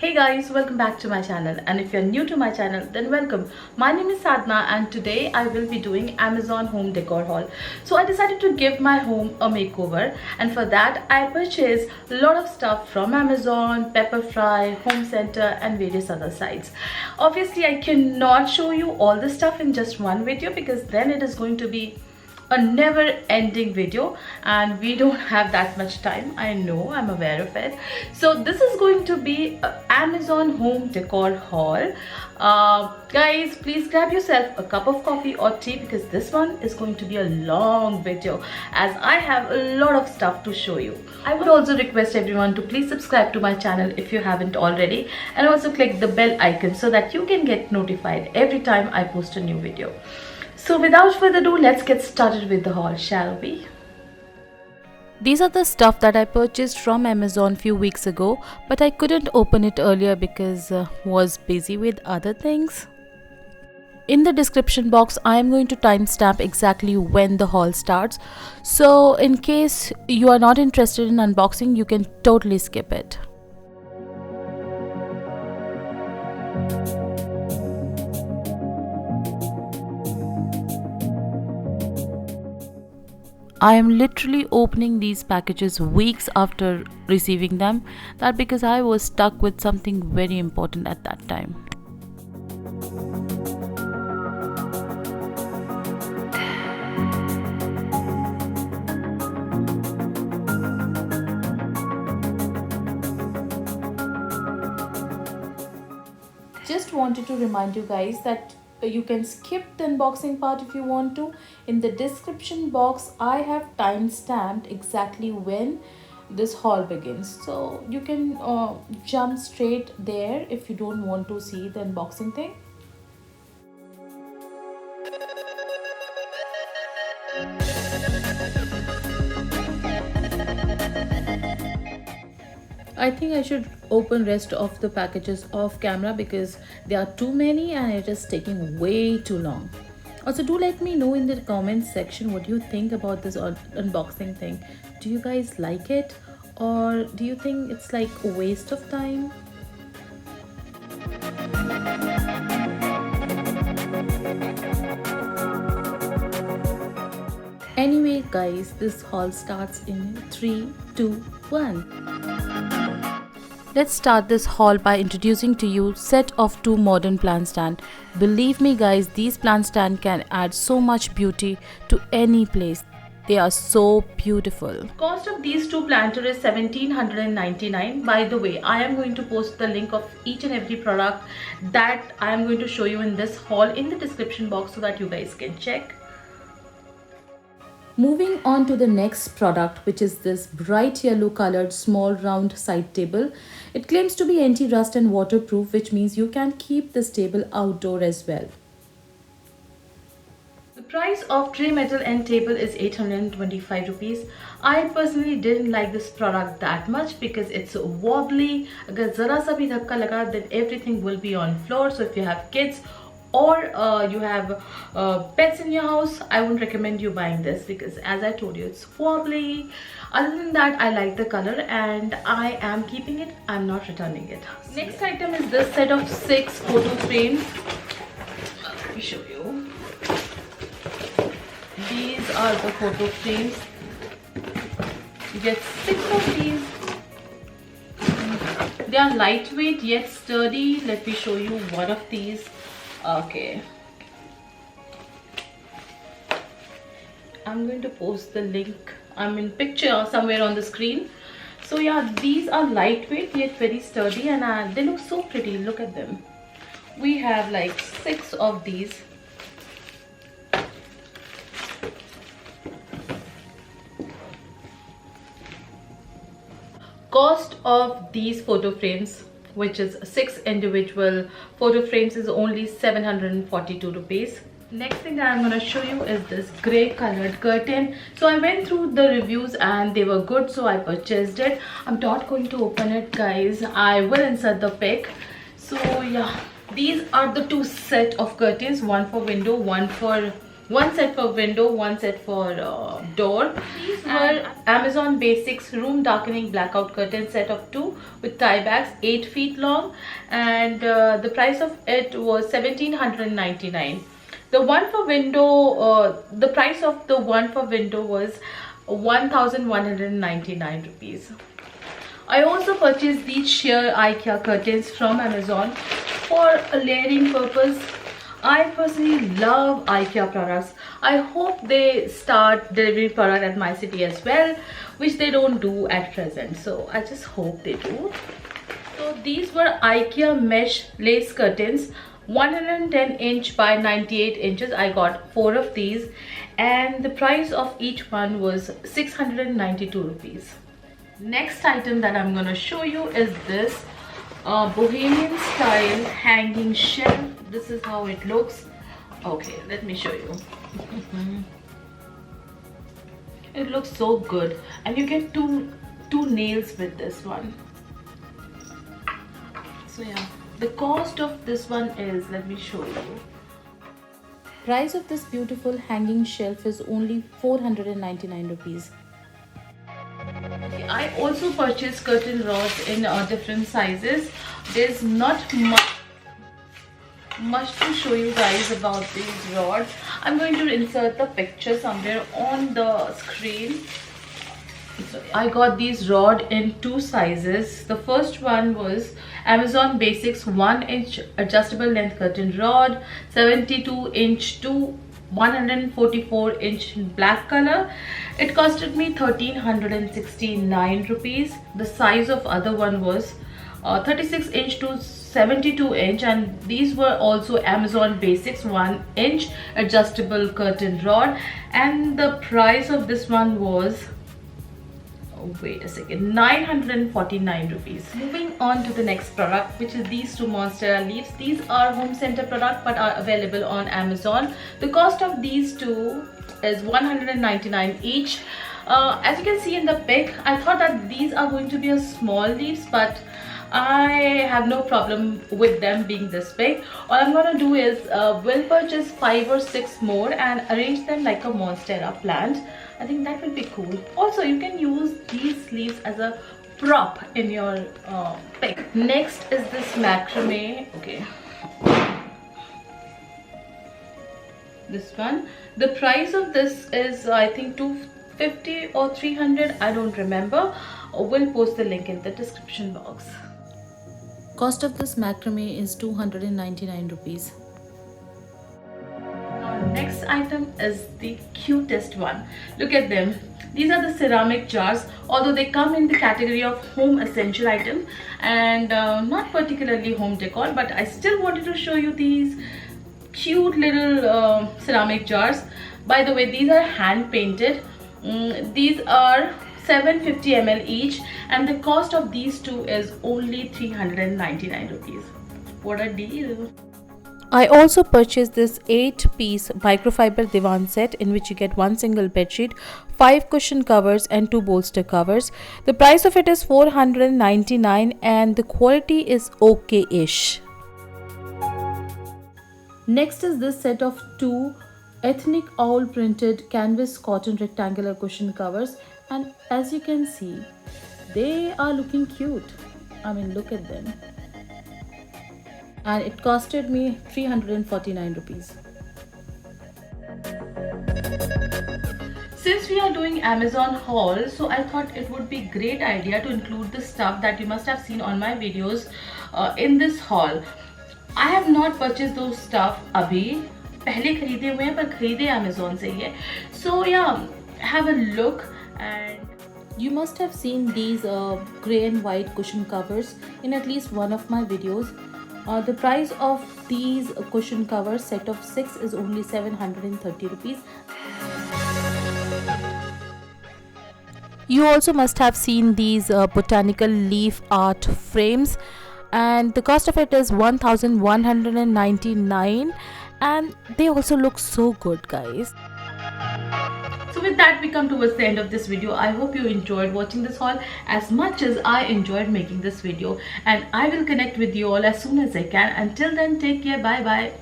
Hey guys, welcome back to my channel, and if you're new to my channel then welcome. My name is Sadhna and today I will be doing Amazon home decor haul. So I decided to give my home a makeover, and for that I purchased a lot of stuff from Amazon, Pepperfry, Home Center and various other sites. Obviously I cannot show you all the stuff in just one video because then it is going to be a never-ending video and we don't have that much time. I know, I'm aware of it. So this is going to be a Amazon home decor haul. Guys, please grab yourself a cup of coffee or tea because this one is going to be a long video as I have a lot of stuff to show you. I would also request everyone to please subscribe to my channel if you haven't already, and also click the bell icon so that you can get notified every time I post a new video. So without further ado, let's get started with the haul, shall we? These are the stuff that I purchased from Amazon few weeks ago, but I couldn't open it earlier because was busy with other things. In the description box, I am going to timestamp exactly when the haul starts. So in case you are not interested in unboxing, you can totally skip it. I am literally opening these packages weeks after receiving them. That because I was stuck with something very important at that time. Just wanted to remind you guys that you can skip the unboxing part if you want to. In the description box I have time-stamped exactly when this haul begins, so you can jump straight there if you don't want to see the unboxing thing. I think I should open rest of the packages off camera because there are too many and it is taking way too long. Also, do let me know in the comments section what you think about this unboxing thing. Do you guys like it, or do you think it's like a waste of time? Anyway guys, this haul starts in 3, 2, 1. Let's start this haul by introducing to you set of 2 modern plant stand. Believe me guys, these plant stand can add so much beauty to any place. They are so beautiful. Cost of these 2 planter is 1799. By the way, I am going to post the link of each and every product that I am going to show you in this haul in the description box so that you guys can check. Moving on to the next product, which is this bright yellow colored small round side table. It claims to be anti-rust and waterproof, which means you can keep this table outdoor as well. The price of tray metal end table is 825 rupees. I personally didn't like this product that much because it's wobbly. Agar zara sa bhi dhakka laga, then everything will be on floor. So if you have kids or you have pets in your house, I wouldn't recommend you buying this because as I told you, it's wobbly. Other than that, I like the color and I am keeping it. I'm not returning it. Next item is this set of 6 photo frames. Let me show you. These are the photo frames. You get 6 of these. They are lightweight yet sturdy. Let me show you one of these. Okay, I'm going to post the link, picture somewhere on the screen. So yeah, these are lightweight yet very sturdy and they look so pretty. Look at them. We have like 6 of these. Cost of these photo frames, which is 6 individual photo frames, is only 742 rupees. Next thing that I'm going to show you is this grey colored curtain. So I went through the reviews and they were good, so I purchased it. I'm not going to open it guys, I will insert the pic. So yeah, these are the 2 set of curtains, one for window, one for one set for window, one set for door. These were Amazon Basics room darkening blackout curtain set of 2 with tie backs, 8 feet long, and the price of it was 1799. The one for window, the price of the one for window was 1199 rupees. I also purchased these sheer IKEA curtains from Amazon for a layering purpose. I personally love IKEA products. I hope they start delivering product at my city as well, which they don't do at present. So I just hope they do. So these were IKEA mesh lace curtains, 110 inch by 98 inches. I got 4 of these and the price of each one was 692 rupees. Next item that I'm gonna show you is this bohemian style hanging shelf. This is how it looks. Okay, let me show you. It looks so good, and you get two nails with this one. So yeah, the cost of this one is, let me show you. Price of this beautiful hanging shelf is only 499 rupees. I also purchased curtain rods in different sizes. There's not much to show you guys about these rods. I'm going to insert the picture somewhere on the screen. So I got these rods in 2 sizes. The first one was Amazon Basics 1-inch adjustable length curtain rod, 72-inch to 144-inch in black color. It costed me 1369 rupees. The size of other one was 36-inch to 72-inch, and these were also Amazon Basics 1-inch adjustable curtain rod, and the price of this one was, oh wait a second, 949 rupees. Moving on to the next product, which is these 2 Monstera leaves. These are home center product but are available on Amazon. The cost of these 2 is 199 each. As you can see in the pic, I thought that these are going to be a small leaves, but I have no problem with them being this big. All I'm gonna do is will purchase 5 or 6 more and arrange them like a Monstera plant. I think that will be cool. Also, you can use these leaves as a prop in your pic. Next is this macrame. Okay, this one. The price of this is, I think, 250 or 300. I don't remember. We'll post the link in the description box. Cost of this macrame is 299 rupees. Next item is the cutest one. Look at them. These are the ceramic jars, although they come in the category of home essential item and not particularly home decor, but I still wanted to show you these cute little ceramic jars. By the way, these are hand painted. These are 750 ml each, and the cost of these 2 is only 399 rupees. What a deal. I also purchased this 8-piece microfiber divan set in which you get 1 single bedsheet, 5 cushion covers and 2 bolster covers. The price of it is 499 and the quality is okay-ish. Next is this set of 2 ethnic owl printed canvas cotton rectangular cushion covers, and as you can see, they are looking cute. I mean, look at them. And it costed me 349 rupees. Since we are doing Amazon haul, so I thought it would be great idea to include the stuff that you must have seen on my videos in this haul. I have not purchased those stuff abhi. पहले खरीदे हुए हैं, पर खरीदे Amazon से ही है. So yeah, have a look. And you must have seen these grey and white cushion covers in at least one of my videos. The price of these cushion covers set of 6 is only 730 rupees. You also must have seen these botanical leaf art frames, and the cost of it is 1199, and they also look so good, guys. So with that, we come towards the end of this video. I hope you enjoyed watching this haul as much as I enjoyed making this video, and I will connect with you all as soon as I can. Until then, take care. Bye bye.